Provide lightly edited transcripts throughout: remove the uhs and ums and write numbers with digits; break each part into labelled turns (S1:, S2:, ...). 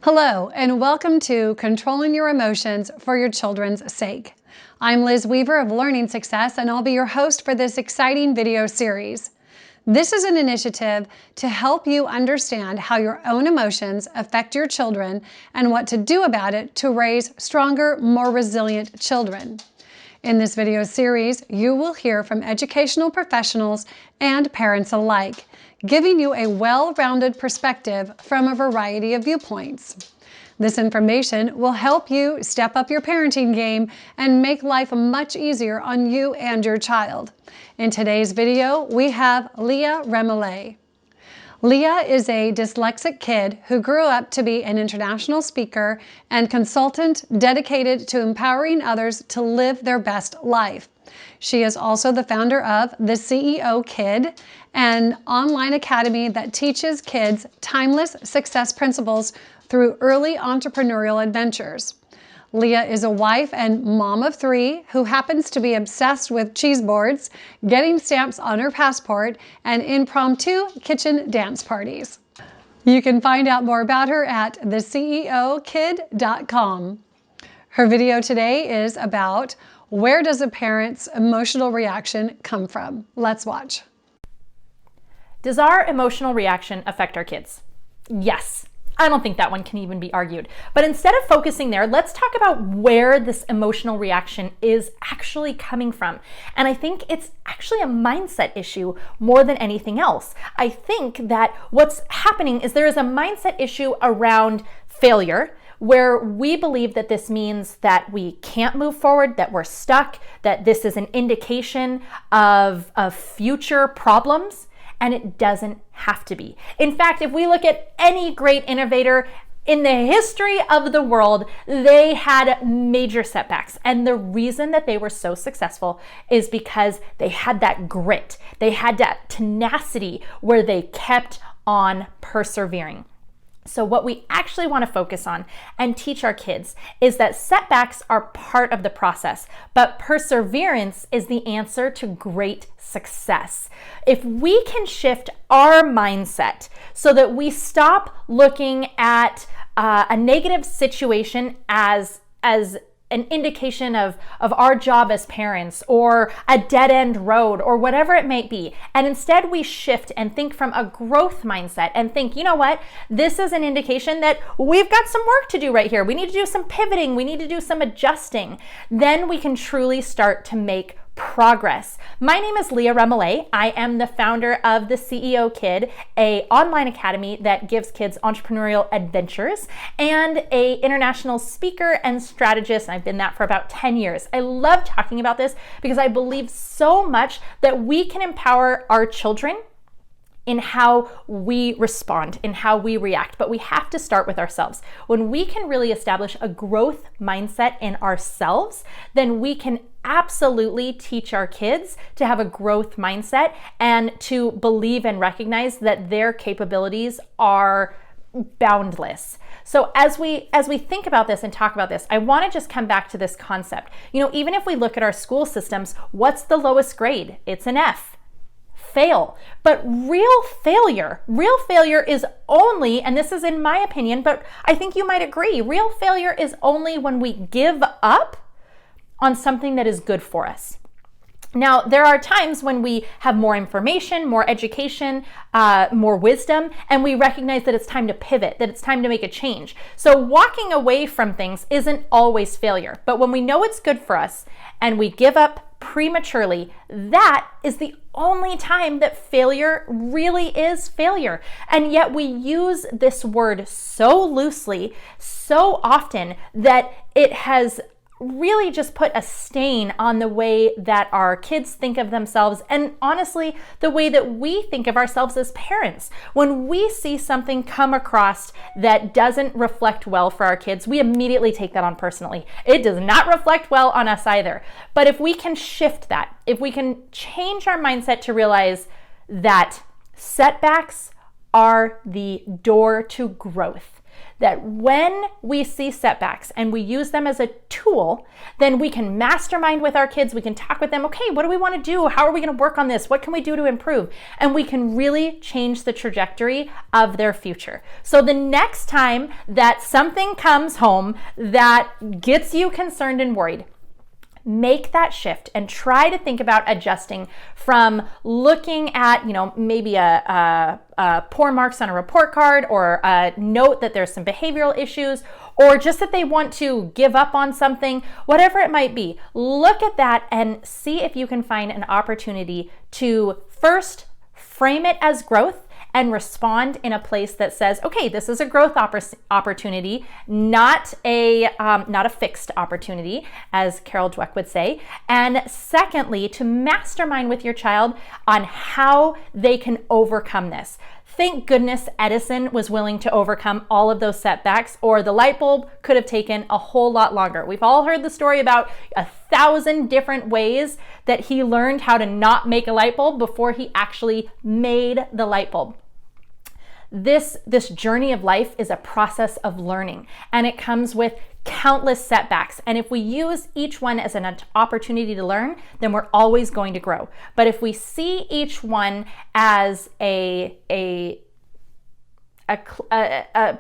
S1: Hello, and welcome to Controlling Your Emotions for Your Children's Sake. I'm Liz Weaver of Learning Success, and I'll be your host for this exciting video series. This is an initiative to help you understand how your own emotions affect your children and what to do about it to raise stronger, more resilient children. In this video series, you will hear from educational professionals and parents alike, giving you a well-rounded perspective from a variety of viewpoints. This information will help you step up your parenting game and make life much easier on you and your child. In today's video, we have Leah Remillet. Leah is a dyslexic kid who grew up to be an international speaker and consultant dedicated to empowering others to live their best life. She is also the founder of The CEO Kid, an online academy that teaches kids timeless success principles through early entrepreneurial adventures. Leah is a wife and mom of 3 who happens to be obsessed with cheese boards, getting stamps on her passport, and impromptu kitchen dance parties. You can find out more about her at theceokid.com. Her video today is about where does a parent's emotional reaction come from? Let's watch.
S2: Does our emotional reaction affect our kids? Yes. I don't think that one can even be argued. But instead of focusing there, let's talk about where this emotional reaction is actually coming from. And I think it's actually a mindset issue more than anything else. I think that what's happening is there is a mindset issue around failure, where we believe that this means that we can't move forward, that we're stuck, that this is an indication of future problems. And it doesn't have to be. In fact, if we look at any great innovator in the history of the world, they had major setbacks. And the reason that they were so successful is because they had that grit. They had that tenacity where they kept on persevering. So what we actually want to focus on and teach our kids is that setbacks are part of the process, but perseverance is the answer to great success. If we can shift our mindset so that we stop looking at a negative situation as an indication of our job as parents or a dead-end road or whatever it might be. And instead we shift and think from a growth mindset and think, you know what, this is an indication that we've got some work to do right here. We need to do some pivoting. We need to do some adjusting. Then we can truly start to make progress. My name is Leah Remillet. I am the founder of The CEO Kid, an online academy that gives kids entrepreneurial adventures, and an international speaker and strategist. I've been that for about 10 years. I love talking about this because I believe so much that we can empower our children in how we respond, in how we react. But we have to start with ourselves. When we can really establish a growth mindset in ourselves, then we can absolutely teach our kids to have a growth mindset and to believe and recognize that their capabilities are boundless. So as we think about this and talk about this, I want to just come back to this concept. You know, even if we look at our school systems, what's the lowest grade? It's an F. Fail. But real failure is only, and this is in my opinion, but I think you might agree, real failure is only when we give up on something that is good for us. Now, there are times when we have more information, more education, more wisdom, and we recognize that it's time to pivot, that it's time to make a change. So walking away from things isn't always failure. But when we know it's good for us and we give up prematurely, that is the only time that failure really is failure. And yet we use this word so loosely, so often, that it has really just put a stain on the way that our kids think of themselves, and honestly, the way that we think of ourselves as parents. When we see something come across that doesn't reflect well for our kids, we immediately take that on personally. It does not reflect well on us either. But if we can shift that, if we can change our mindset to realize that setbacks are the door to growth. That when we see setbacks and we use them as a tool, then we can mastermind with our kids. We can talk with them. Okay, what do we want to do? How are we going to work on this? What can we do to improve? And we can really change the trajectory of their future. So the next time that something comes home that gets you concerned and worried, make that shift and try to think about adjusting from looking at, maybe a poor marks on a report card, or a note that there's some behavioral issues, or just that they want to give up on something, whatever it might be. Look at that and see if you can find an opportunity to first frame it as growth and respond in a place that says, okay, this is a growth opportunity, not a fixed opportunity, as Carol Dweck would say. And secondly, to mastermind with your child on how they can overcome this. Thank goodness Edison was willing to overcome all of those setbacks, or the light bulb could have taken a whole lot longer. We've all heard the story about 1,000 different ways that he learned how to not make a light bulb before he actually made the light bulb. This journey of life is a process of learning, and it comes with countless setbacks. And if we use each one as an opportunity to learn, then we're always going to grow. But if we see each one as a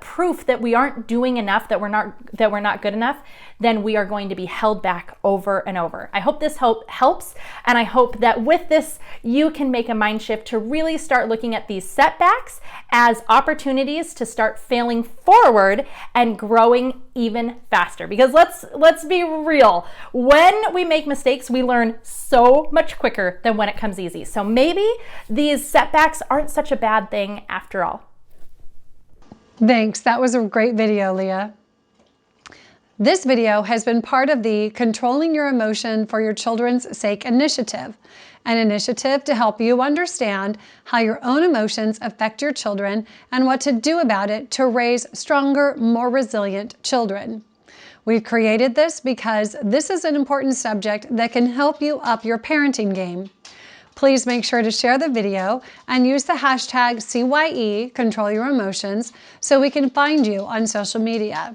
S2: proof that we aren't doing enough, that we're not good enough, then we are going to be held back over and over. I hope this helps, and I hope that with this you can make a mind shift to really start looking at these setbacks as opportunities to start failing forward and growing even faster. Because let's be real, when we make mistakes, we learn so much quicker than when it comes easy. So maybe these setbacks aren't such a bad thing after all.
S1: Thanks. That was a great video, Leah. This video has been part of the Controlling Your Emotion for Your Children's Sake initiative, an initiative to help you understand how your own emotions affect your children and what to do about it to raise stronger, more resilient children. We've created this because this is an important subject that can help you up your parenting game. Please make sure to share the video and use the hashtag CYE, Control Your Emotions, so we can find you on social media.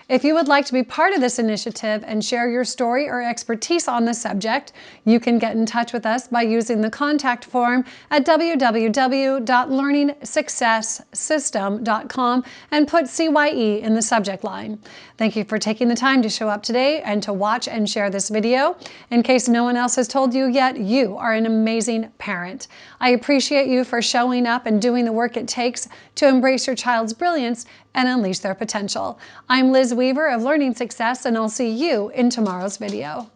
S1: If you would like to be part of this initiative and share your story or expertise on the subject, you can get in touch with us by using the contact form at www.learningsuccesssystem.com and put CYE in the subject line. Thank you for taking the time to show up today and to watch and share this video. In case no one else has told you yet, you are an amazing parent. I appreciate you for showing up and doing the work it takes to embrace your child's brilliance and unleash their potential. I'm Liz Weaver of Learning Success, and I'll see you in tomorrow's video.